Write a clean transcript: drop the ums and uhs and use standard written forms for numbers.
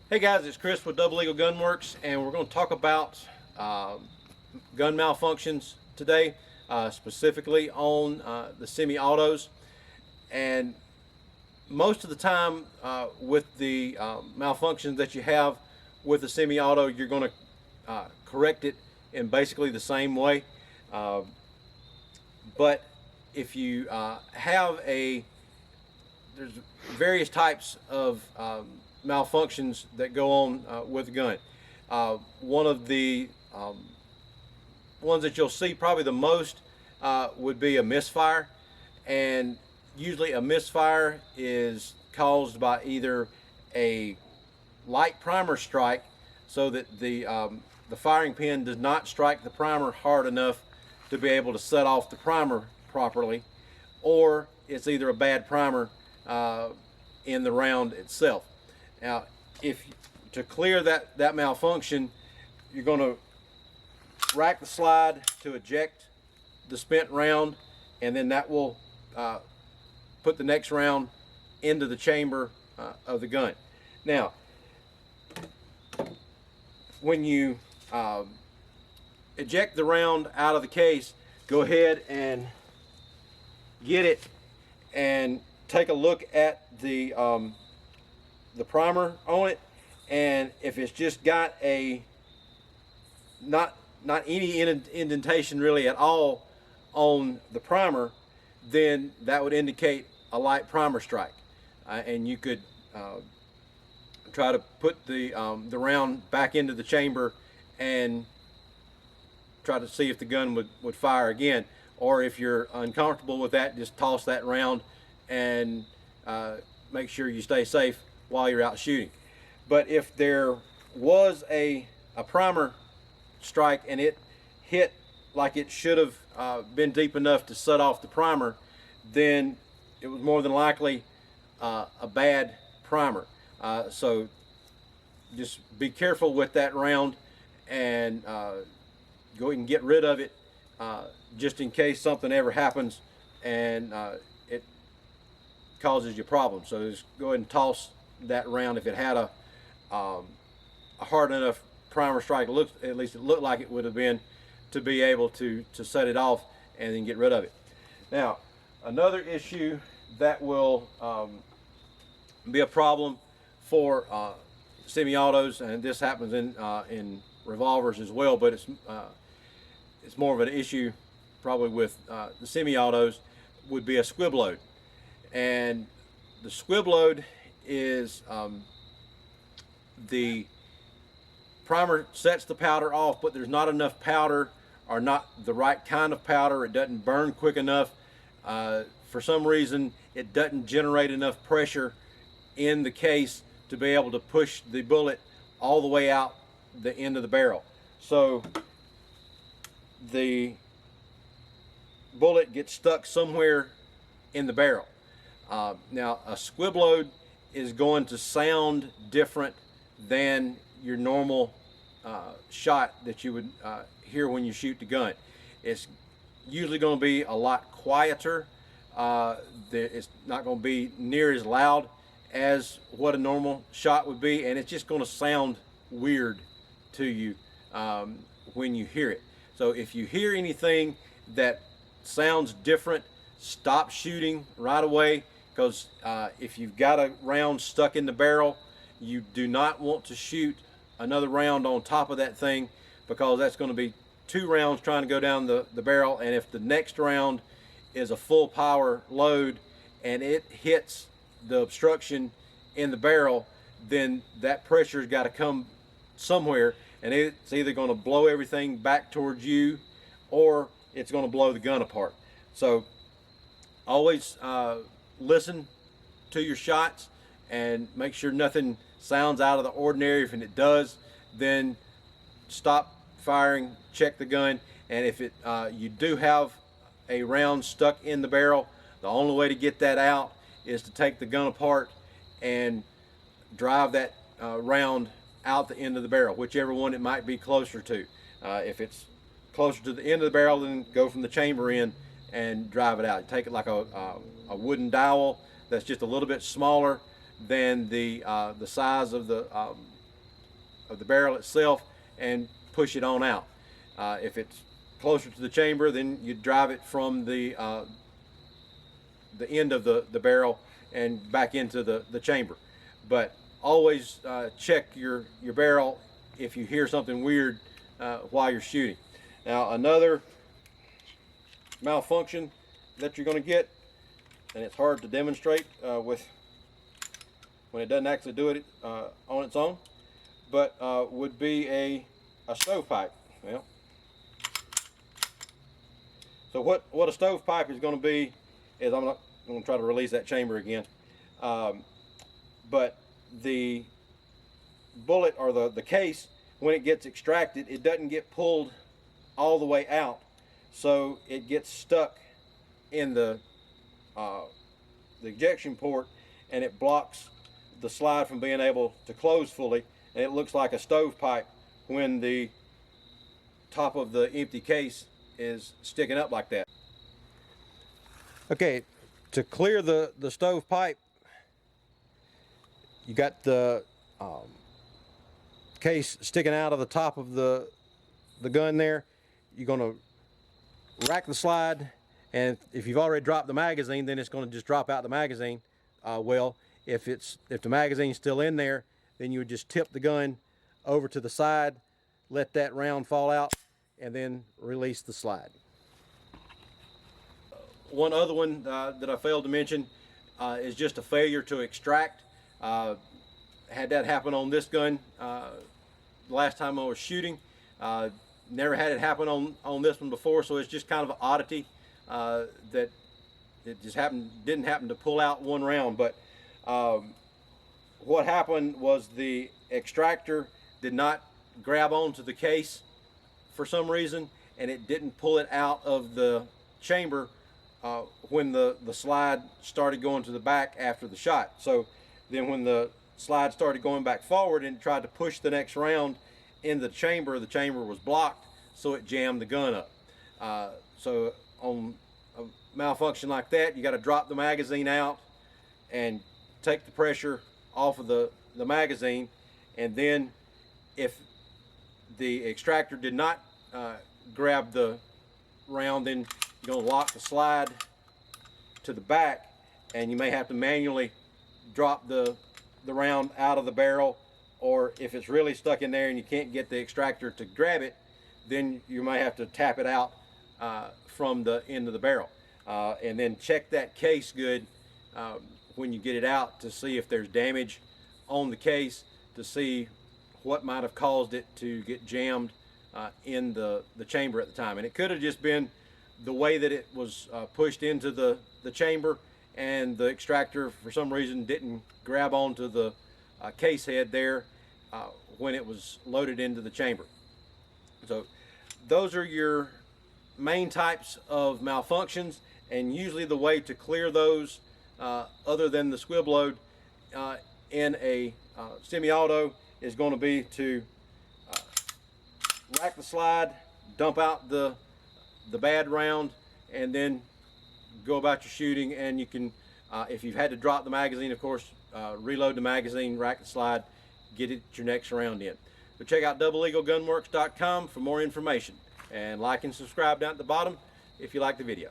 Hey guys, it's Chris with Double Eagle Gunworks, and we're going to talk about gun malfunctions today, specifically on the semi-autos. And most of the time with the malfunctions that you have with the semi-auto, you're going to correct it in basically the same way. But if you have there's various types of malfunctions that go on with the gun. One of the ones that you'll see probably the most would be a misfire, and usually a misfire is caused by either a light primer strike, so that the firing pin does not strike the primer hard enough to be able to set off the primer properly, or it's either a bad primer in the round itself. Now, to clear that malfunction, you're going to rack the slide to eject the spent round, and then that will put the next round into the chamber of the gun. Now, when you eject the round out of the case, go ahead and get it and take a look at the primer on it, and if it's just got a not any indentation really at all on the primer, then that would indicate a light primer strike, and you could try to put the round back into the chamber and try to see if the gun would fire again. Or if you're uncomfortable with that, just toss that round and make sure you stay safe while you're out shooting. But if there was a primer strike and it hit like it should have been deep enough to set off the primer, then it was more than likely a bad primer. So just be careful with that round, and go ahead and get rid of it just in case something ever happens and it causes you problems. So just go ahead and toss that round if it had a hard enough primer strike. At least it looked like it would have been, to be able to set it off and then get rid of it. Now, another issue that will be a problem for semi-autos, and this happens in revolvers as well, but it's more of an issue probably with the semi-autos, would be a squib load. And the squib load is the primer sets the powder off, but there's not enough powder, or not the right kind of powder. It doesn't burn quick enough. For some reason, it doesn't generate enough pressure in the case to be able to push the bullet all the way out the end of the barrel. So the bullet gets stuck somewhere in the barrel. Now, a squib load is going to sound different than your normal shot that you would hear when you shoot the gun. It's usually going to be a lot quieter. It's not going to be near as loud as what a normal shot would be, and it's just going to sound weird to you when you hear it. So if you hear anything that sounds different, stop shooting right away, because if you've got a round stuck in the barrel, you do not want to shoot another round on top of that thing, because that's going to be 2 rounds trying to go down the barrel. And if the next round is a full power load and it hits the obstruction in the barrel, then that pressure's got to come somewhere, and it's either going to blow everything back towards you, or it's going to blow the gun apart. So always listen to your shots and make sure nothing sounds out of the ordinary. If it does, then stop firing, check the gun, and if you do have a round stuck in the barrel, the only way to get that out is to take the gun apart and drive that round out the end of the barrel, whichever one it might be closer to. If it's closer to the end of the barrel, then go from the chamber in and drive it out. Take it like a wooden dowel that's just a little bit smaller than the size of the the barrel itself and push it on out. If it's closer to the chamber, then you drive it from the end of the barrel and back into the chamber. But always check your barrel if you hear something weird while you're shooting. Now, another malfunction that you're going to get, and it's hard to demonstrate with when it doesn't actually do it on its own, but would be a stovepipe. Well, so what a stovepipe is going to be is, I'm going to try to release that chamber again, but the bullet or the case, when it gets extracted, it doesn't get pulled all the way out, so it gets stuck in the ejection port, and it blocks the slide from being able to close fully, and it looks like a stovepipe when the top of the empty case is sticking up like that. Okay, to clear the stovepipe, you got the case sticking out of the top of the gun there. You're going to rack the slide, and if you've already dropped the magazine, then it's going to just drop out the magazine. Well, if the magazine's still in there, then you would just tip the gun over to the side, let that round fall out, and then release the slide. One other one that I failed to mention is just a failure to extract. Had that happen on this gun the last time I was shooting. Never had it happen on this one before, so it's just kind of an oddity that it just didn't happen to pull out one round. But what happened was the extractor did not grab onto the case for some reason, and it didn't pull it out of the chamber when the slide started going to the back after the shot. So then when the slide started going back forward and tried to push the next round in the chamber was blocked, so it jammed the gun up. So on a malfunction like that, you got to drop the magazine out and take the pressure off of the magazine, and then if the extractor did not grab the round, then you're going to lock the slide to the back, and you may have to manually drop the round out of the barrel, or if it's really stuck in there and you can't get the extractor to grab it, then you might have to tap it out from the end of the barrel. And then check that case good when you get it out to see if there's damage on the case, to see what might have caused it to get jammed in the chamber at the time. And it could have just been the way that it was pushed into the chamber, and the extractor for some reason didn't grab onto the case head there when it was loaded into the chamber. So those are your main types of malfunctions, and usually the way to clear those other than the squib load in a semi-auto is going to be to rack the slide, dump out the bad round, and then go about your shooting. And you can, if you've had to drop the magazine, of course, reload the magazine, rack the slide, get it your next round in. So check out doubleeaglegunworks.com for more information, and like and subscribe down at the bottom if you like the video.